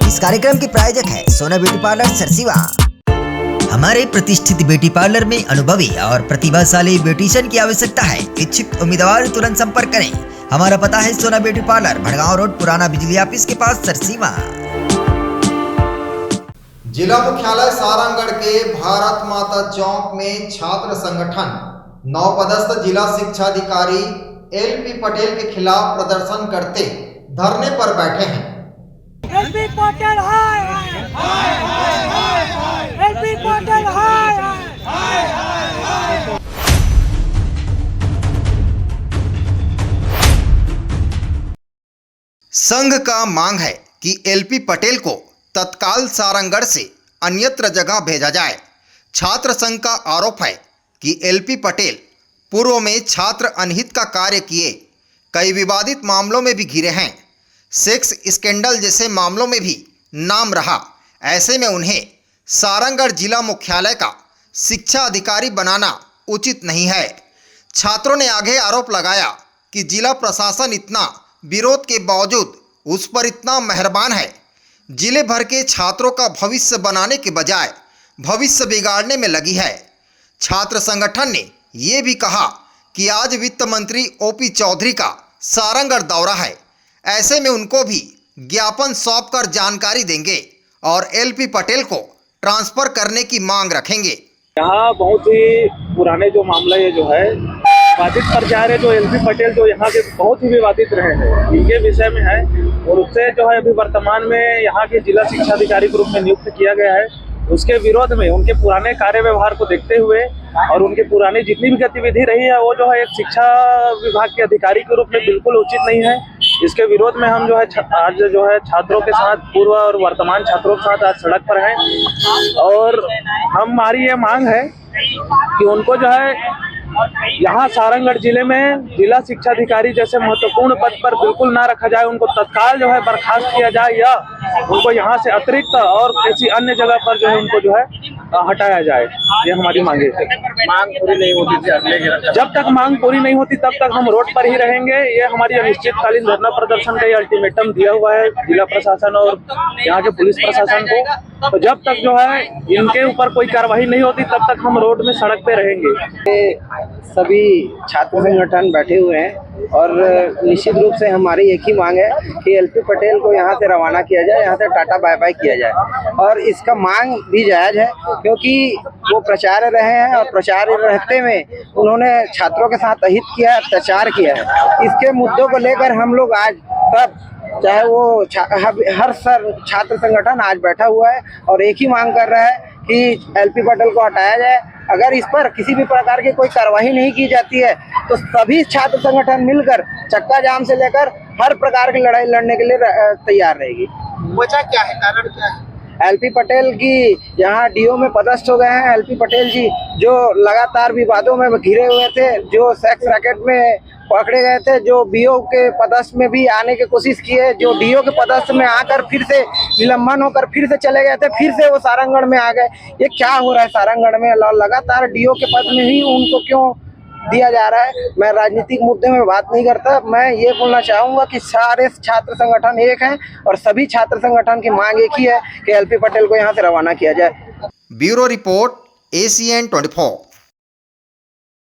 इस कार्यक्रम के प्रायोजक है सोना ब्यूटी पार्लर सरसीवा। हमारे प्रतिष्ठित ब्यूटी पार्लर में अनुभवी और प्रतिभाशाली ब्यूटिशियन की आवश्यकता है। इच्छुक उम्मीदवार तुरंत संपर्क करें। हमारा पता है सोना ब्यूटी पार्लर, भड़गांव रोड, पुराना बिजली ऑफिस के पास, सरसीवा। जिला मुख्यालय सारंगगढ़ के भारत माता चौक में छात्र संगठन नवपदस्थ जिला शिक्षा अधिकारी एलपी पटेल के खिलाफ प्रदर्शन करते धरने पर बैठे हैं। एलपी पटेल हाय हाय हाय हाय, एलपी पटेल हाय हाय हाय। संघ का मांग है कि एलपी पटेल को तत्काल सारंगगढ़ से अन्यत्र जगह भेजा जाए। छात्र संघ का आरोप है कि एलपी पटेल पूर्व में छात्र अनहित का कार्य किए, कई विवादित मामलों में भी घिरे हैं। सेक्स स्कैंडल जैसे मामलों में भी नाम रहा। ऐसे में उन्हें सारंगगढ़ जिला मुख्यालय का शिक्षा अधिकारी बनाना उचित नहीं है। छात्रों ने आगे आरोप लगाया कि जिला प्रशासन इतना विरोध के बावजूद उस पर इतना मेहरबान है। जिले भर के छात्रों का भविष्य बनाने के बजाय भविष्य बिगाड़ने में लगी है। छात्र संगठन ने ये भी कहा कि आज वित्त मंत्री ओपी चौधरी का सारंगगढ़ दौरा है। ऐसे में उनको भी ज्ञापन सौंपकर जानकारी देंगे और एलपी पटेल को ट्रांसफर करने की मांग रखेंगे। यहाँ बहुत ही पुराने जो मामला ये जो है विवादित प्रचार है, जो एलपी पटेल जो यहाँ के बहुत ही विवादित रहे हैं, इनके विषय में है। और उससे जो है अभी वर्तमान में यहाँ के जिला शिक्षा अधिकारी के रूप में नियुक्त किया गया है। उसके विरोध में उनके पुराने कार्य व्यवहार को देखते हुए और उनके पुरानी जितनी भी गतिविधि रही है वो जो है एक शिक्षा विभाग के अधिकारी के रूप में बिल्कुल उचित नहीं है। इसके विरोध में हम जो है आज जो है छात्रों के साथ, पूर्व और वर्तमान छात्रों के साथ आज सड़क पर हैं। और हमारी ये मांग है कि उनको जो है यहाँ सारंगगढ़ जिले में जिला शिक्षा अधिकारी जैसे महत्वपूर्ण पद पर बिल्कुल ना रखा जाए। उनको तत्काल जो है बर्खास्त किया जाए या उनको यहाँ से अतिरिक्त और किसी अन्य जगह पर जो है उनको जो है हटाया जाए। ये हमारी मांगे है। मांग पूरी नहीं होती थी, अगले जब तक मांग पूरी नहीं होती तब तक हम रोड पर ही रहेंगे। ये हमारी अनिश्चितकालीन धरना प्रदर्शन का ये अल्टीमेटम दिया हुआ है जिला प्रशासन और यहाँ के पुलिस प्रशासन को। तो जब तक जो है इनके ऊपर कोई कार्रवाई नहीं होती तब तक हम रोड में सड़क पे रहेंगे। सभी छात्र संगठन बैठे हुए हैं और निश्चित रूप से हमारी एक ही मांग है कि एलपी पटेल को यहाँ से रवाना किया जाए, यहाँ से टाटा बाय बाय किया जाए। और इसका मांग भी जायज़ है क्योंकि वो प्राचार्य रहे हैं और प्राचार्य रहते में उन्होंने छात्रों के साथ अहित किया, अत्याचार किया है। इसके मुद्दों को लेकर हम लोग आज सब, चाहे वो हर छात्र संगठन आज बैठा हुआ है और एक ही मांग कर रहा है कि एलपी पटेल को हटाया जाए। अगर इस पर किसी भी प्रकार की कोई कार्रवाई नहीं की जाती है तो सभी छात्र संगठन मिलकर चक्का जाम से लेकर हर प्रकार की लड़ाई लड़ने के लिए तैयार रहेगी। वजह क्या है, कारण क्या है? एलपी पटेल की यहाँ डीओ में पदस्थ हो गए हैं। एलपी पटेल जी जो लगातार विवादों में घिरे हुए थे, जो सेक्स रैकेट में पकड़े गए थे, जो बीओ के पदस्थ में भी आने की कोशिश की है, जो डीओ के पदस्थ में आकर फिर से निलंबन होकर फिर से चले गए थे, फिर से वो सारंगगढ़ में आ गए। ये क्या हो रहा है सारंगगढ़ में? लगातार डीओ के पद में ही उनको क्यों दिया जा रहा है? मैं राजनीतिक मुद्दे में बात नहीं करता। मैं ये बोलना चाहूँगा कि सारे छात्र संगठन एक हैं और सभी छात्र संगठन की मांग एक ही है कि एलपी पटेल को यहाँ से रवाना किया जाए। Bureau report ACN 24।